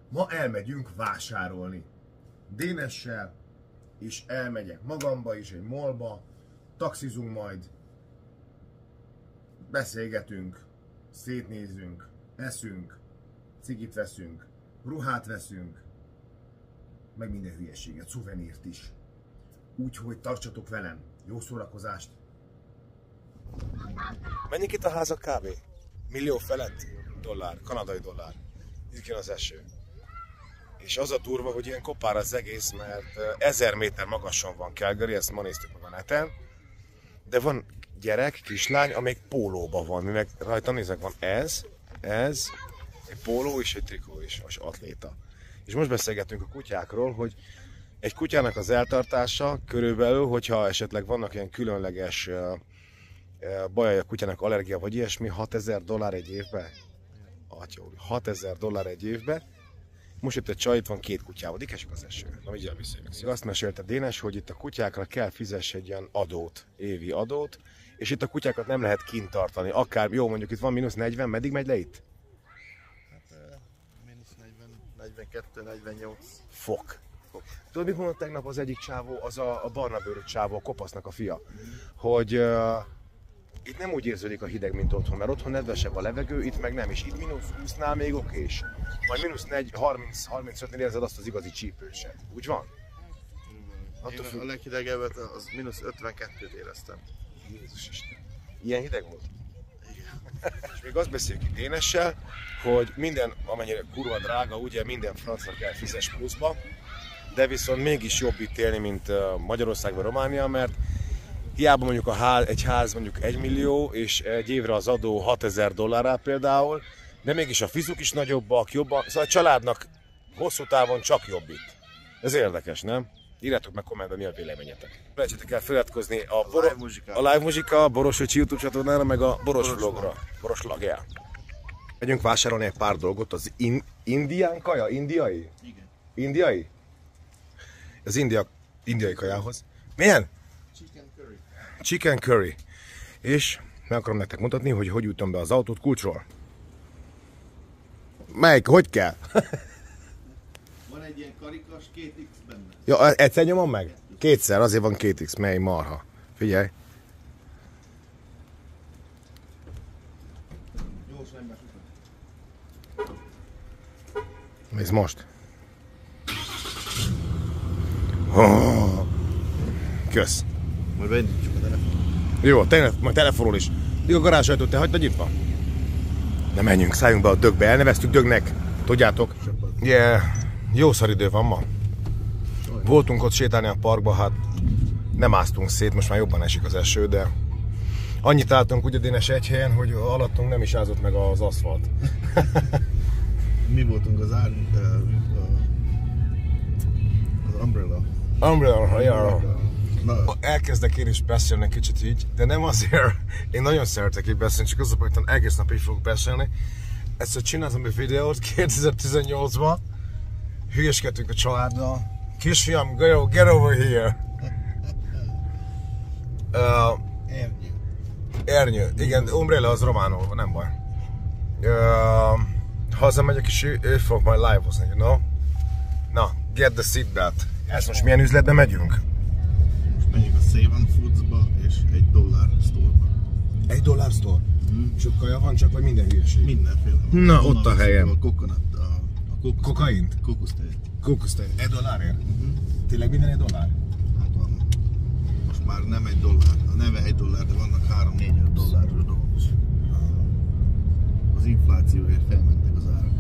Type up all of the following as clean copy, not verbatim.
Ma elmegyünk vásárolni. Dénessel, és elmegyek magamba is egy mallba, taxizunk majd, beszélgetünk, szétnézünk, eszünk, cigit veszünk, ruhát veszünk, meg minden hülyeséget, szuvenírt is. Úgyhogy tartsatok velem, jó szórakozást! Menjünk itt a házak kb. Millió felett dollár, kanadai dollár. Itt jön az eső. És az a durva, hogy ilyen kopár az egész, mert 1000 méter magasan van Calgary, ezt ma néztük meg a neten. De van gyerek, kislány, amelyik pólóban van. Mi meg rajta nézek, van ez, egy póló és egy trikó is, és atléta. És most beszélgetünk a kutyákról, hogy egy kutyának az eltartása körülbelül, hogyha esetleg vannak ilyen különleges bajai a kutyának, allergia vagy ilyesmi, $6000 egy évben. Atyó, $6000 egy évben. Most itt egy csaj, itt van 2 kutyával, ikesik az eső. Na, mindjárt visszajövök. Azt mesélte Dénes, hogy itt a kutyákra kell fizess egy ilyen adót, évi adót, és itt a kutyákat nem lehet kint tartani. Akár, jó, mondjuk itt van -40, meddig megy le itt? Hát -40, 42, 48. Fok. Tudod, mit mondott tegnap az egyik csávó, az a barna bőrű csávó, a kopasznak a fia, hogy itt nem úgy érződik a hideg, mint otthon, mert otthon nedvesebb a levegő, itt meg nem, és itt -20-nál még okés. Majd -30-35-nél érzed azt az igazi csípőset. Úgy van? Én a leghidegebbet az -52-t éreztem. Jézus Isten. Ilyen hideg volt? Igen. És még azt beszéljük itt Dénessel, hogy minden, amennyire kurva drága, ugye minden francra kell fizes pluszba, de viszont mégis jobb itt élni, mint Magyarországban, Románia, mert hiába mondjuk egy ház mondjuk 1 millió, és egy évre az adó $6000 például, de mégis a fizuk is nagyobbak, jobban, szóval a családnak hosszú távon csak jobb itt. Ez érdekes, nem? Írjátok meg kommentben, mi a véleményetek. Felejtsétek el feliratkozni a Live Muzsika, a Boros Öcsi YouTube csatornára, meg a Boros Vlogra. Boros Vlog, yeah. Megyünk vásárolni egy pár dolgot, az indián kaja, indiai? Igen. Indiai? Az indiai kajához. Milyen? Chicken curry. Chicken curry. És meg akarom nektek mutatni, hogy hogy jutom be az autót kulcsról. Melyik? Hogy kell? Van egy ilyen karikas, 2X benne. Ja, egyszer nyomom meg? Kétszer, azért van 2X, mely marha. Figyelj. Gyors ember. Nézd most. Oh. Kösz. Majd beindítsuk a telefon. Jó, tényleg, majd telefonról is. A garázsajtót te hagyd nyitva? Na menjünk, szálljunk be a dögbe, elneveztük dögnek. Tudjátok? Yeah. Jó szaridő van ma. Voltunk ott sétálni a parkba, hát nem áztunk szét, most már jobban esik az eső, de annyit álltunk ugye Dénes egy helyen, hogy alattunk nem is ázott meg az aszfalt. Mi voltunk az umbrella. Umbrella, ja. Elkezdek én is beszélni egy kicsit így, de nem azért, én nagyon szeretek így beszélni, csak az a baj, hogy egész nap így fogok beszélni. Egyszer csináltam egy videót 2018-ban, hülyeskedtünk a családdal. Kisfiam, get over here! Ernyő. Igen, umbrella az románul, nem baj. Hazamegyek és ő fog majd live-ozni, you know? Na, get the seatbelt. Ez most milyen üzletbe megyünk? Most megyünk a Save Foods-ba és $1 store-ba. $1 store? Sok kaja van csak, vagy minden hülyeség? Mindenféle. Na, ott a helyem. A coconut, kokaint? Kókusztejet. Kókusztejet. $1? Tényleg minden $1? Hát van. Most már nem $1. A neve $1, de vannak $3-4-5 dolgok is. Az inflációért felmentek az árak.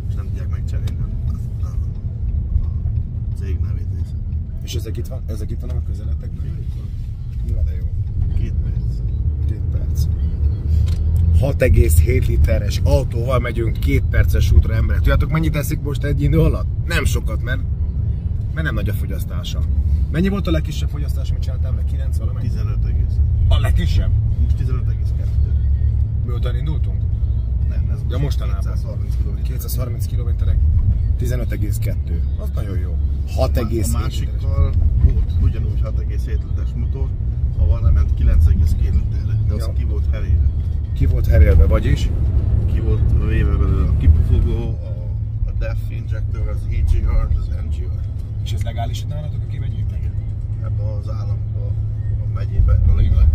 És nem tudják megcserélni a cég nevét. És ezek itt vannak a közeletekben? Jó, de jó. 2 perc. 2 perc. 6,7 literes autóval megyünk 2 perces útra, emberek. Tudjátok, mennyit eszik most egy idő alatt? Nem sokat, mert nem nagy a fogyasztása. Mennyi volt a legkisebb fogyasztás, amit csináltál le? 9 valamennyi? 15 egész. A legkisebb? Most 15,2. Miután indultunk? Nem, ez ja, mostanában. 230 kilométerek, 15,2. Az nagyon jó. 6,7 literes. A másikkal volt ugyanúgy 6,7 literes motor, ha van, ment 9,2 literre, de az ki volt herélve. Ki volt herélve, vagyis? Ki volt véve belőle a kipufogó, a DEFIN, injector, az EGR, az NGR. És ez legális nálatok, aki vegyétek? Ebben az államban, a megyében, a lényeg.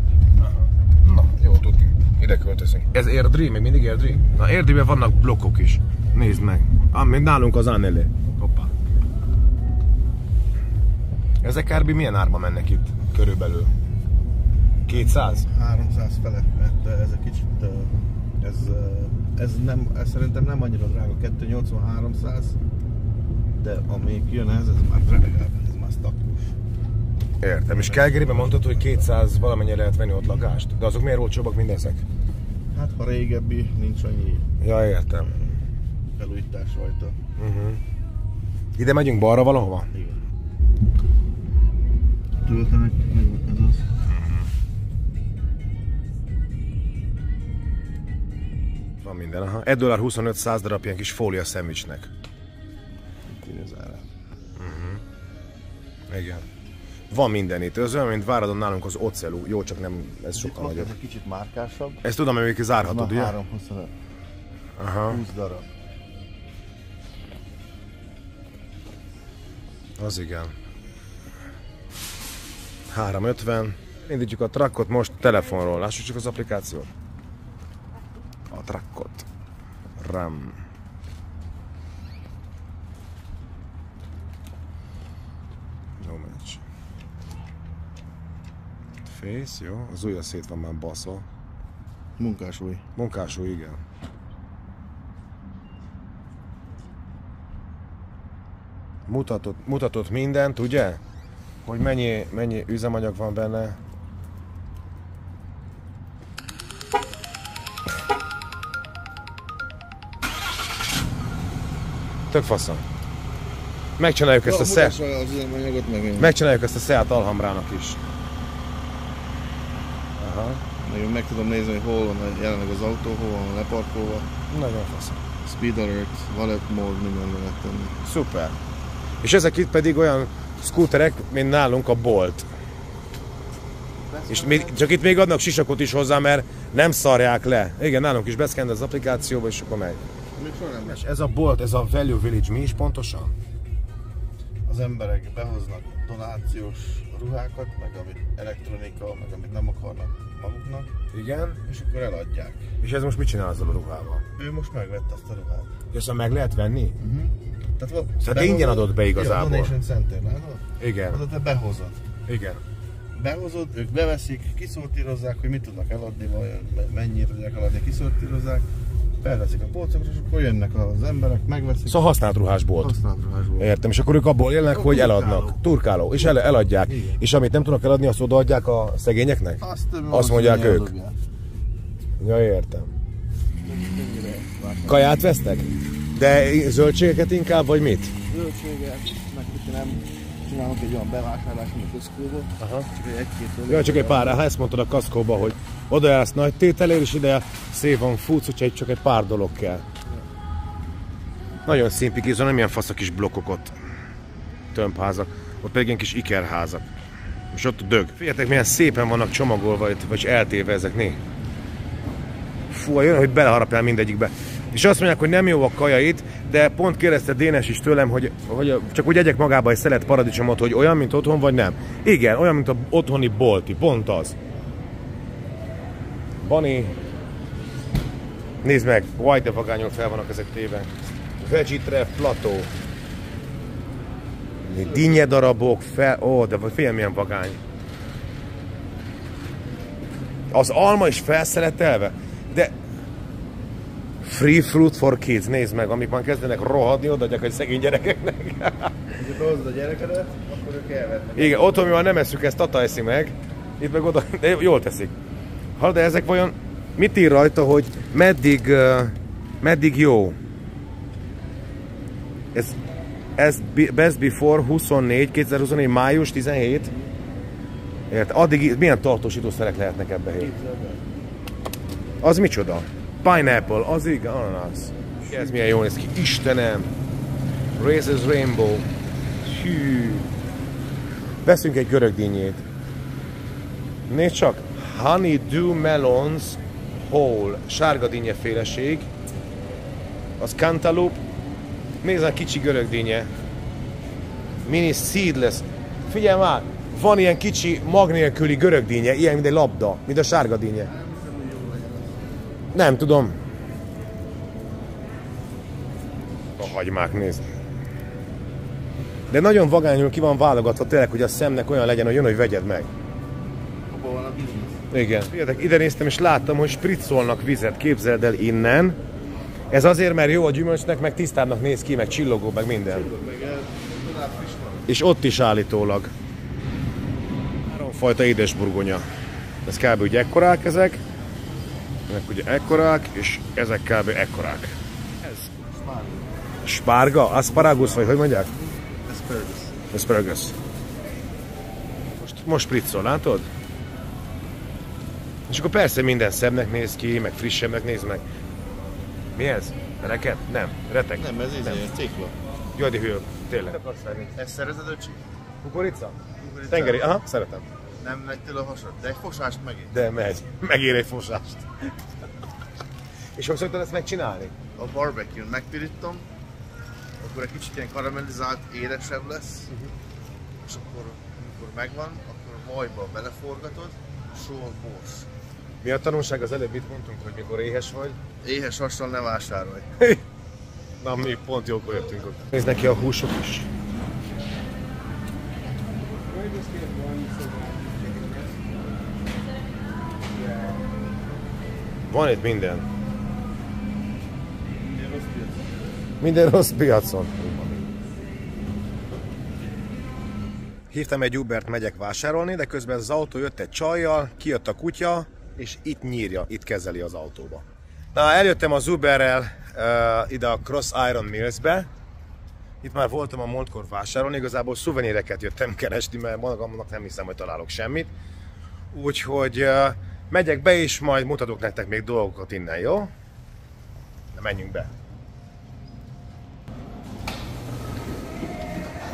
Na, jó tudni. Ide költözünk. Ez Airdrie? Még mindig Airdrie? Na, Airdrie-ben vannak blokkok is. Nézd meg. Mint nálunk az Annelé. Hoppá. Ezek kb. Milyen árba mennek itt? Körülbelül? 200? 300 felett, mert ez egy kicsit, ez szerintem nem annyira drága, 280-300, de amíg jön ez már drágább, ez már stakkos. Értem, és Calgaryben mondtad, hogy 200 valamennyire lehet venni ott lakást? De azok miért olcsóbbak, mint ezek? Hát ha régebbi, nincs annyi Ja, értem. felújítás rajta. Ide megyünk balra valahova? Igen. Töltenek, ez az. Van minden, aha. $1.25 100 darab ilyen kis fólia szendvicsnek. Igen. Van minden itt. Ez olyan, mint Váradon nálunk az Ocelú. Jó, csak nem, ez sokkal nagyobb. Ez egy kicsit márkásabb. Ezt tudom, hogy még zárhatod, ugye? 325. Aha. 20 darab. Az igen. 350. Indítjuk a truckot most telefonról. Lássuk csak az applikációt. A truckot. RAM. No match. Face, jó. Az ujja szét van már baszva. Munkásúj. Munkásúly, igen. Mutatott mindent, ugye? Hogy mennyi üzemanyag van benne. Tök faszom. Megcsináljuk ezt a Megcsináljuk ezt a Seat Alhambrának is. Aha. Nagyon meg tudom nézni, hogy hol van jelenleg az autó, hol van leparkolva. Nagyon faszom. Speed alert, valet mode, minden lehet tenni. Szuper. És ezek itt pedig olyan scooterek, mint nálunk a Bolt. És csak itt még adnak sisakot is hozzá, mert nem szarják le. Igen, nálunk is beszkend az applikációba, és akkor megy. És ez a Bolt, ez a Value Village mi is pontosan? Az emberek behoznak donációs ruhákat, meg amit elektronika, meg amit nem akarnak maguknak. Igen. És akkor eladják. És ez most mit csinál azzal a ruhával? Ő most megvette azt a ruhát. És azt meg lehet venni? Tehát ingyen adott be igazából. Ja, Donation Center, látod? Igen. Oda te behozod. Igen. Behozod, ők beveszik, kiszortírozzák, hogy mit tudnak eladni, vagy mennyire tudják eladni, kiszortírozzák. Felveszik a polcokra, és akkor jönnek az emberek, megveszik. Szóval használt ruhásbolt. Használt ruhásbolt. Értem, és akkor ők abból élnek, hogy eladnak. Turkáló. És eladják. Igen. És amit nem tudnak eladni, azt odaadják a szegényeknek? Azt mondják ők. Eldobják. Ja, értem. Kaját vesztek? De zöldségeket inkább, vagy mit? Zöldséget, meg nem csinálunk egy olyan bevásárlást, mint a Costco-ba. Aha. Csak egy pár, ha ezt mondtad a Costco-ba, hogy oda jársz nagy tételért, és ide Save on Foods, úgyhogy csak egy pár dolog kell. Ja. Nagyon szimpikizó, nem ilyen fasz a kis blokkok ott. Tömbházak. Ott pedig ilyen kis ikerházak. És ott a dög. Figyeljetek, milyen szépen vannak csomagolva itt, vagy eltéve ezek, né? Fú, jön, hogy beleharapjál mindegyikbe. És azt mondják, hogy nem jó a kaja itt, de pont kérdezte Dénes is tőlem, hogy csak úgy egyek magába egy szelet paradicsomot, hogy olyan, mint otthon, vagy nem. Igen, olyan, mint a otthoni bolti, pont az. Bani. Nézd meg, White de vagányok fel vannak ezek téve. Veggie plató. Dinnye darabok, de figyelj milyen vagány. Az alma is felszeletelve, de free fruit for kids, nézd meg, amik már kezdenek rohadni, odaadják egy szegény gyerekeknek. Ha hozod a gyerekedet, akkor ők elvetnek. Igen, otthon mi már nem eszük, ezt Tata eszi meg. Itt meg oda, de jól teszik. De ezek vajon, mit ír rajta, hogy meddig jó? Ez best before 2024, május 17. Érted? Addig milyen tartósítószerek lehetnek ebbe hét? Az micsoda? Pineapple, az igen, ananász. Ez milyen jól néz ki, Istenem! Raises Rainbow. Hű. Veszünk egy görög dinnyét. Nézd csak! Honeydew Melons Whole. Sárga dinnye féleség. Az Cantaloupe. Nézd a kicsi görögdínnye. Mini seedless. Figyelj már, van ilyen kicsi mag nélküli görögdínnye, ilyen mint egy labda, mint a sárga dinnye. Nem tudom. A hagymák, nézd. De nagyon vagányul ki van válogatva tényleg, hogy a szemnek olyan legyen, hogy jön, hogy vegyed meg. Abban van a biznisz. Igen. Figyeljetek, ide néztem és láttam, hogy spricolnak vizet, képzeld el innen. Ez azért, mert jó a gyümölcsnek, meg tisztábbnak néz ki, meg csillogó, meg minden. És ott is állítólag. 3 fajta édesburgonya. Ez kb. Ugye ekkorák ezek. Ezek ugye ekkorák, és ezek kb. Ekkorák. Ez spárga? Asparagus, vagy hogy mondják? Asparagus. Most spriccol, látod? És akkor persze minden szebbnek néz ki, meg frissebbnek néz meg. Mi ez? Reket? Nem. Retek? Nem, ez egy cikla. Jaj, de hülye. Tényleg. Ezt szereted, öcsi? Kukorica? Tengeri? Aha, szeretem. Nem megy tőle a hasad, de egy fosást megér. De megy. Megér egy fosást. És hogy szoktad ezt megcsinálni? A barbecue-n megpirítom, akkor egy kicsit ilyen karamellizált, édesebb lesz, és akkor, amikor megvan, akkor a vajba beleforgatod, só, borsz. Mi a tanulság? Az előbb itt mondtunk, hogy mikor éhes vagy? Éhes hassal ne vásárolj. Na, mi pont jókor jöttünk ott. Nézd neki a húsok is. Van itt minden. Minden rossz piacon. Hívtam egy Ubert, megyek vásárolni, de közben az autó jött egy csajjal, kijött a kutya, és itt nyírja, itt kezeli az autóba. Na, eljöttem az Uberrel ide a Cross Iron Millsbe. Itt már voltam a múltkor vásárolni, igazából szuveníreket jöttem keresni, mert magamnak nem hiszem, hogy találok semmit. Úgyhogy megyek be, és majd mutatok nektek még dolgokat innen, jó? Na, menjünk be.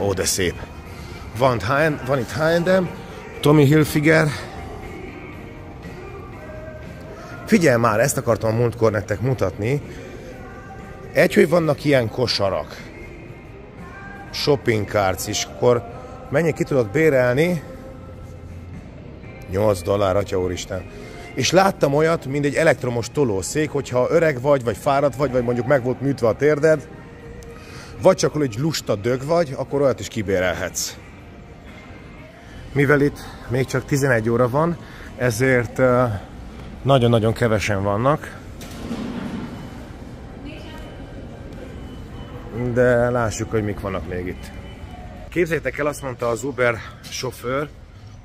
Ó, de szép. Van itt H&M, Tommy Hilfiger. Figyelj már, ezt akartam a múltkor nektek mutatni. Hogy vannak ilyen kosarak. Shopping carts is, akkor mennyi ki tudod bérelni? $8, atya úristen. És láttam olyat, mint egy elektromos tolószék, hogyha öreg vagy fáradt vagy mondjuk meg volt műtve a térded, vagy csak egy lusta dög vagy, akkor olyat is kibérelhetsz. Mivel itt még csak 11 óra van, ezért nagyon-nagyon kevesen vannak. De lássuk, hogy mik vannak még itt. Képzeljétek el, azt mondta az Uber sofőr,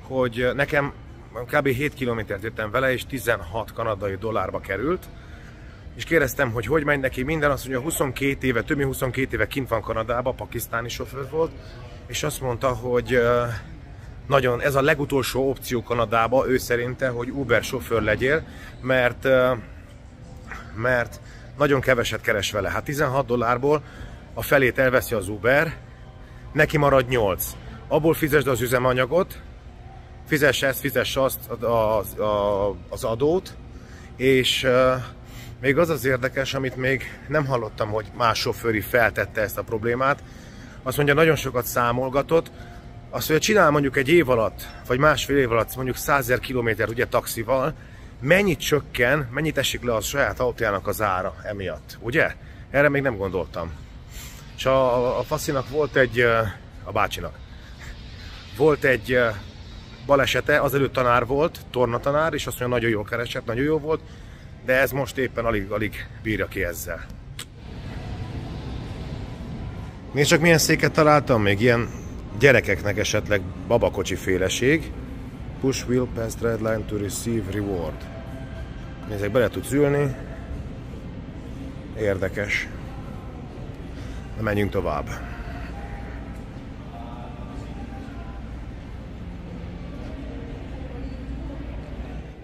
hogy nekem kb. 7 kilométert jöttem vele, és 16 kanadai dollárba került. És kérdeztem, hogy megy neki minden, azt mondja, 22 éve, több mint 22 éve kint van Kanadában, pakisztáni sofőr volt, és azt mondta, hogy nagyon, ez a legutolsó opció Kanadába, ő szerinte, hogy Uber sofőr legyél, mert nagyon keveset keres vele. Hát 16 dollárból a felét elveszi az Uber, neki marad 8. Abból fizesd az üzemanyagot, fizess ezt, fizess azt, az adót, és még az az érdekes, amit még nem hallottam, hogy más sofőri feltette ezt a problémát. Azt mondja, nagyon sokat számolgatott. Azt mondja, csinál mondjuk egy év alatt, vagy másfél év alatt mondjuk 100 000 kilométer ugye taxival, mennyit csökken, mennyit esik le a saját autójának az ára emiatt, ugye? Erre még nem gondoltam. És a faszinak volt a bácsinak, volt egy balesete, azelőtt tanár volt, tornatanár, és azt mondja, nagyon jól keresett, nagyon jó volt, de ez most éppen alig bírja ki ezzel. Nézd csak milyen széket találtam még, ilyen gyerekeknek esetleg babakocsi féleség. Push wheel past red line to receive reward. Nézzek, bele tudsz ülni. Érdekes. Na, menjünk tovább.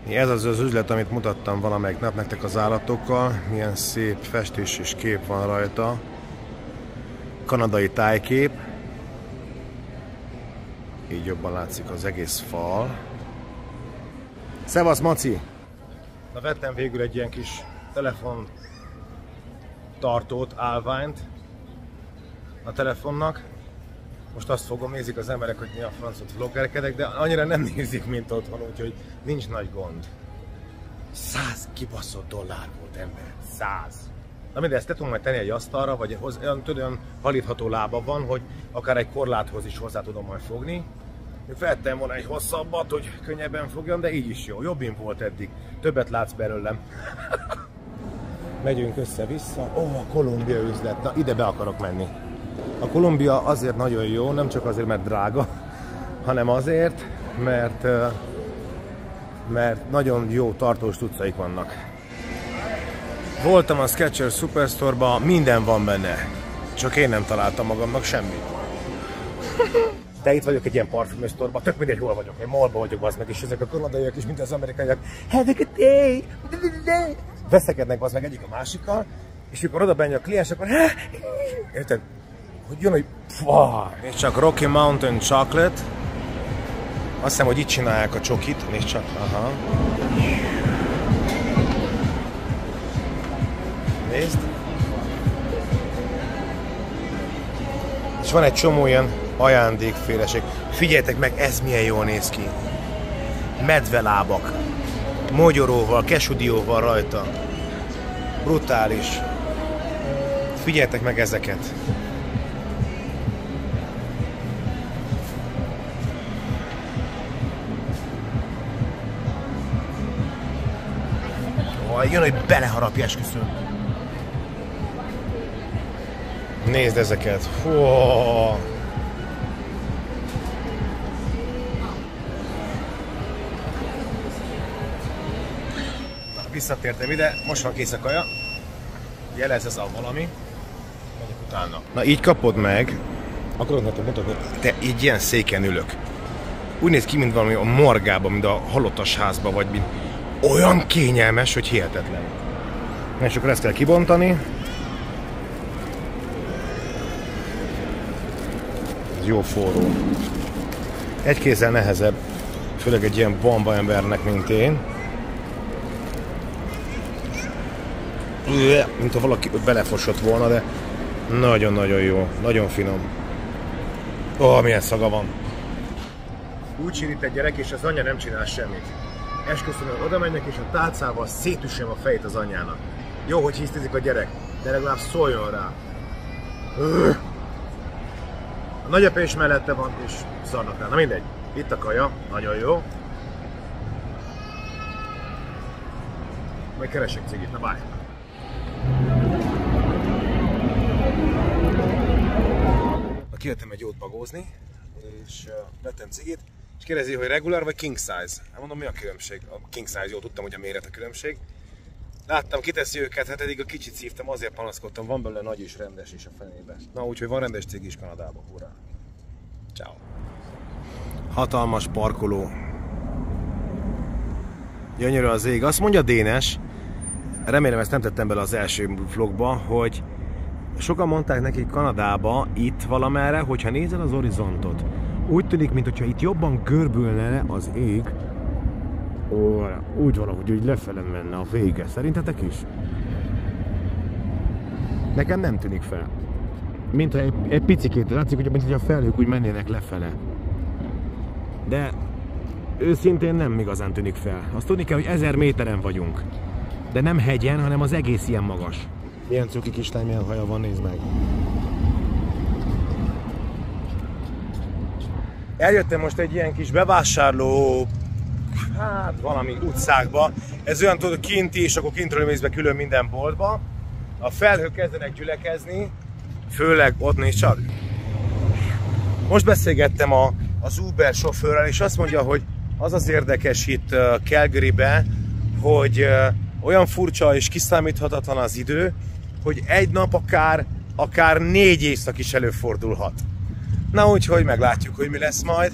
Ez az az üzlet, amit mutattam valamelyik nap nektek az állatokkal. Milyen szép festés és kép van rajta. Kanadai tájkép. Így jobban látszik az egész fal. Szevasz, Maci! Na, vettem végül egy ilyen kis telefontartót, állványt. a telefonnak. Most azt fogom, nézik az emberek, hogy mi a francot vloggerkedek, de annyira nem nézik, mint otthon, úgyhogy nincs nagy gond. 100 kibaszott dollár volt, ember. 100. Na mindegy, ezt te tudom majd tenni egy asztalra, vagy olyan halítható lába van, hogy akár egy korláthoz is hozzá tudom majd fogni. Feltettem volna egy hosszabbat, hogy könnyebben fogjam, de így is jó. Jobbin volt eddig. Többet látsz belőlem. Megyünk össze-vissza. A Kolumbia üzlet. Na, ide be akarok menni. A Kolumbia azért nagyon jó, nem csak azért, mert drága, hanem azért, mert nagyon jó tartós cuccaik vannak. Voltam a Skechers Superstore-ba, minden van benne. Csak én nem találtam magamnak semmit. De itt vagyok egy ilyen parfümös sztorban, tök mindegy, hol vagyok. Én mallban vagyok, bazd meg, és ezek a kanadaiak is, mint az amerikaiak. Have a good day! Veszekednek, bazd meg, egyik a másikkal, és amikor oda benni a kliens, akkor érted? Hogy jön, hogy és csak Rocky Mountain Chocolate. Azt hiszem, hogy itt csinálják a csokit, nézd csak, aha. Nézd. És van egy csomó ilyen ajándékféleség. Figyeljetek meg, ez milyen jól néz ki. Medvelábak. Mogyoróval, kesudióval rajta. Brutális. Figyeljetek meg ezeket. Jön, hogy beleharapja, esküszöm. Nézd ezeket. Fú. Visszatértem ide, most van kész a kaja. Jelez ez a valami. Megyek utána. Na így kapod meg. Akarod neked mutatni? Te így ilyen széken ülök. Úgy néz ki, mint valami a morgában, mint a halottas házban, vagy mint olyan kényelmes, hogy hihetetlen. És akkor ezt kell kibontani. Ez jó forró. Egy kézzel nehezebb, főleg egy ilyen bomba embernek, mint én. Mint ha valaki belefosott volna, de nagyon-nagyon jó, nagyon finom. Ó, milyen szaga van. Úgy sírít egy gyerek, és az anyja nem csinál semmit. Esküszöm, hogy oda mennek, és a tálcával szétüssem a fejét az anyjának. Jó, hogy hisztizik a gyerek, de legalább szóljon rá. A nagyapja is mellette van, és szarnak rá. Na mindegy, itt a kaja, nagyon jó. Majd keresek cigit, na bye. Kijöttem egy jót bagózni, és vettem cigit, és kérdezi, hogy regular vagy king size. Hát mondom, mi a különbség? A king size, jó, tudtam, hogy a méret a különbség. Láttam, kiteszi őket, hát eddig a kicsit szívtam, azért panaszkodtam, van belőle nagy és rendes is a fenébe. Na, úgyhogy van rendes cigi is Kanadában, hurrá! Ciao. Hatalmas parkoló. Gyönyörű az ég. Azt mondja Dénes, remélem ezt nem tettem bele az első vlogba, hogy sokan mondták neki Kanadába, itt valamerre, hogyha nézel az horizontot, úgy tűnik, mintha itt jobban görbülne az ég, úgy valahogy úgy lefele menne a vége. Szerintetek is? Nekem nem tűnik fel. Mintha egy picikét látszik, hogy mintha a felhők úgy mennének lefele. De őszintén nem igazán tűnik fel. Azt tudni kell, hogy 1000 méteren vagyunk. De nem hegyen, hanem az egész ilyen magas. Milyen cuki kislány, milyen haja van, nézd meg. Eljöttem most egy ilyen kis bevásárló, hát valami utcákba. Ez olyan, tudod, kinti, és akkor kintről mész be külön minden boltba. A felhők kezdenek gyülekezni, főleg ott néz csak. Most beszélgettem az Uber sofőrrel, és azt mondja, hogy az az érdekes itt Calgarybe, hogy olyan furcsa és kiszámíthatatlan az idő, hogy egy nap akár 4 éjszak is előfordulhat. Na úgyhogy meglátjuk, hogy mi lesz majd.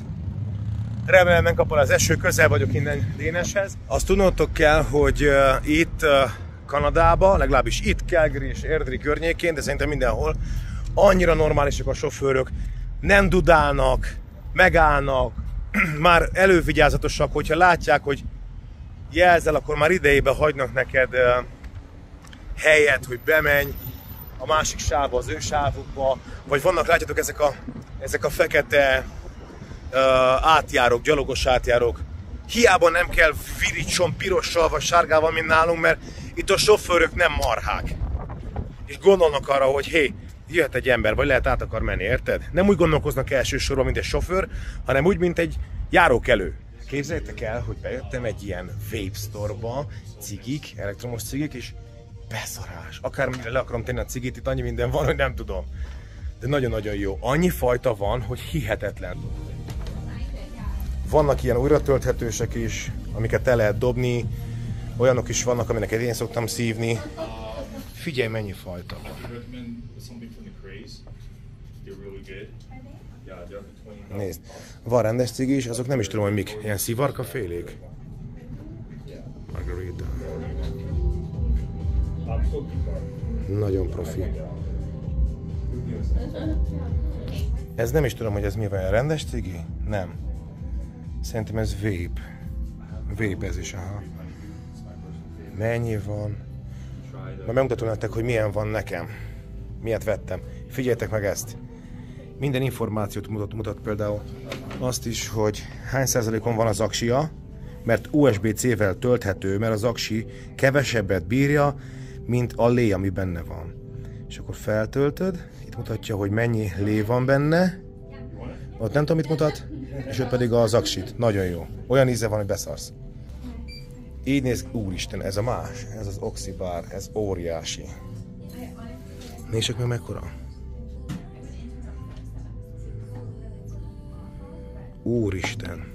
Remélem nem kapol az eső, közel vagyok innen Déneshez. Azt tudnotok kell, hogy itt Kanadában, legalábbis itt Calgary és Airdrie környékén, de szerintem mindenhol, annyira normálisak a sofőrök, nem dudálnak, megállnak, már elővigyázatosak, hogyha látják, hogy jelzel, akkor már idejében hagynak neked helyet, hogy bemenj. a másik sávba, az ő sávukba, vagy vannak, látjátok, ezek a fekete átjárók, gyalogos átjárók. Hiába nem kell virítson pirossal vagy sárgával, mint nálunk, mert itt a sofőrök nem marhák. És gondolnak arra, hogy hé, jöhet egy ember, vagy lehet át akar menni, érted? Nem úgy gondolkoznak elsősorban, mint egy sofőr, hanem úgy, mint egy járókelő. Képzeljétek el, hogy bejöttem egy ilyen vape store-ba, cigik, elektromos cigik, és beszarás. Akármire le akarom tenni a cigit, itt annyi minden van, hogy nem tudom. De nagyon-nagyon jó. Annyi fajta van, hogy hihetetlen. Vannak ilyen újratölthetősek is, amiket el lehet dobni. Olyanok is vannak, amineket én szoktam szívni. Figyelj, mennyi fajta van. Nézd, van rendes cigi is, azok nem is tudom, hogy mik. Ilyen szivarkafélék. Margarita. Nagyon profi. Ez nem is tudom, hogy ez mi van. Rendes cigi? Nem. Szerintem ez vape. Vape ez is, aha. Mennyi van? Majd megmutatom nektek, hogy milyen van nekem. Miért vettem. Figyeljetek meg ezt. Minden információt mutat például azt is, hogy hány százalékon van az aksia, mert USB-C-vel tölthető, mert az aksi kevesebbet bírja, mint a lé, ami benne van. És akkor feltöltöd, itt mutatja, hogy mennyi lé van benne, ott nem tudom, mit mutat, és ott pedig az aksit. Nagyon jó. Olyan íze van, hogy beszarsz. Így néz, úristen, ez a más, ez az Oxibár, ez óriási. Nézzük meg mekkora. Úristen.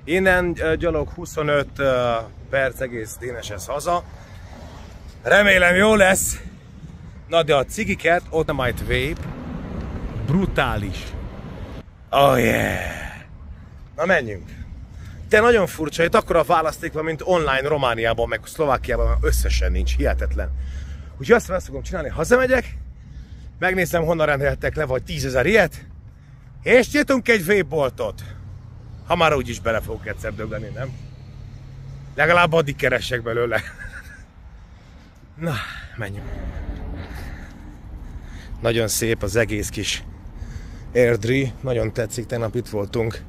Innen gyalog 25 perc egész Déneshez haza. Remélem jó lesz. Na de a cigiket, ott nem majd vape. Brutális. Oh yeah. Na menjünk. De nagyon furcsa, itt akkora választék van, mint online Romániában, meg Szlovákiában, összesen nincs, hihetetlen. Úgyhogy azt fogom csinálni, hazamegyek, megnézem, honnan rendeltek le, vagy 10 000 ilyet, és nyitunk egy vape-boltot. Ha már úgyis bele fogok egyszer dögleni, nem? Legalább addig keressek belőle. Na, menjünk. Nagyon szép az egész kis Airdrie, nagyon tetszik, tegnap itt voltunk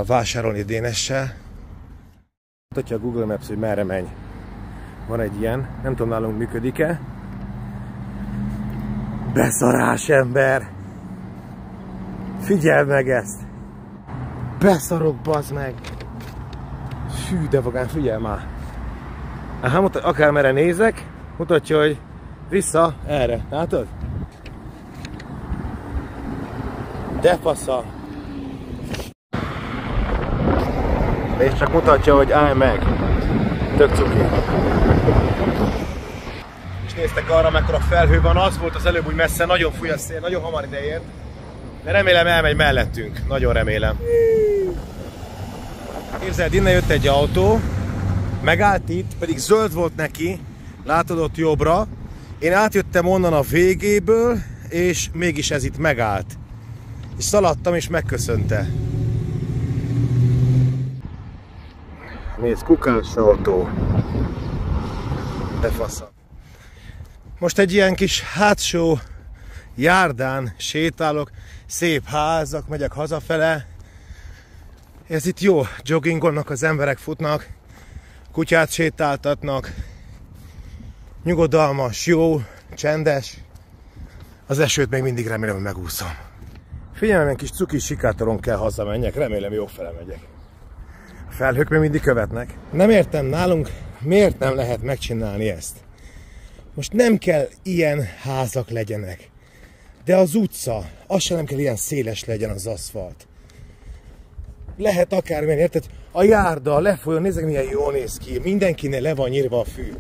vásárolni Dénessel. Mutatja a Google Maps, hogy merre menj. Van egy ilyen, nem tudom nálunk működik-e. Beszarás, ember! Figyeld meg ezt! Beszarok, bazd meg! Fű, de vagán, figyelj már! Aha, akármerre nézek, mutatja, hogy vissza erre, látod? De fasza! És csak mutatja, hogy állj meg! Tök cuki! És néztek arra, mekkora felhő van, az volt az előbb úgy messze, nagyon fúj a szél, nagyon hamar ideért. De remélem elmegy mellettünk, nagyon remélem. Képzeld, innen jött egy autó, megállt itt, pedig zöld volt neki, látod ott jobbra. Én átjöttem onnan a végéből, és mégis ez itt megállt. És szaladtam, és megköszönte. Nézd, kukás autó. De fasza. Most egy ilyen kis hátsó járdán sétálok, szép házak, megyek hazafele. Ez itt jó, joggingolnak az emberek, futnak, kutyát sétáltatnak. Nyugodalmas, jó, csendes. Az esőt még mindig remélem, hogy megúszom. Figyelj, egy kis cuki sikátoron kell hazamenjek, remélem jó fele megyek. A felhők még mindig követnek. Nem értem nálunk, miért nem lehet megcsinálni ezt. Most nem kell ilyen házak legyenek. De az utca, az sem nem kell ilyen széles legyen az aszfalt. Lehet akármilyen, érted? A járda, a lefolyó, nézzek milyen jól néz ki. Mindenkinél le van nyírva a fű.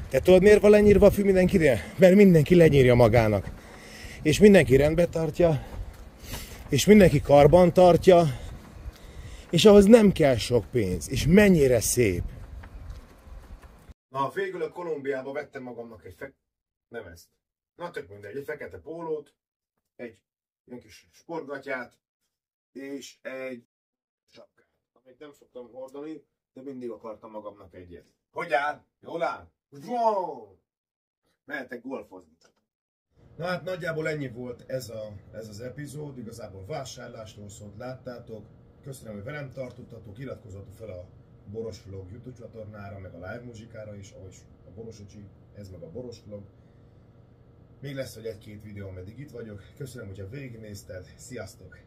Te tudod, miért van lenyírva a fű mindenkinél? Mert mindenki lenyírja magának. És mindenki rendbe tartja. És mindenki karban tartja. És ahhoz nem kell sok pénz. És mennyire szép. Na, végül a Kolumbiába vettem magamnak nem ezt. Na, tök mindegy, egy fekete pólót, egy ilyen kis sportgatyát, és egy sapkát, amit nem szoktam hordani, de mindig akartam magamnak egyet. Hogy áll? Jól áll? Wow! Mehetek golfozni. Na hát nagyjából ennyi volt ez az epizód, igazából vásárlásról szólt, láttátok. Köszönöm, hogy velem tartottatok, iratkozzatok fel a Boros Vlog YouTube csatornára, meg a live muzsikára is, ahogy a Borosocsi, ez meg a Boros Vlog. Még lesz, hogy egy-két videó, ameddig itt vagyok. Köszönöm, hogyha végignézted, sziasztok!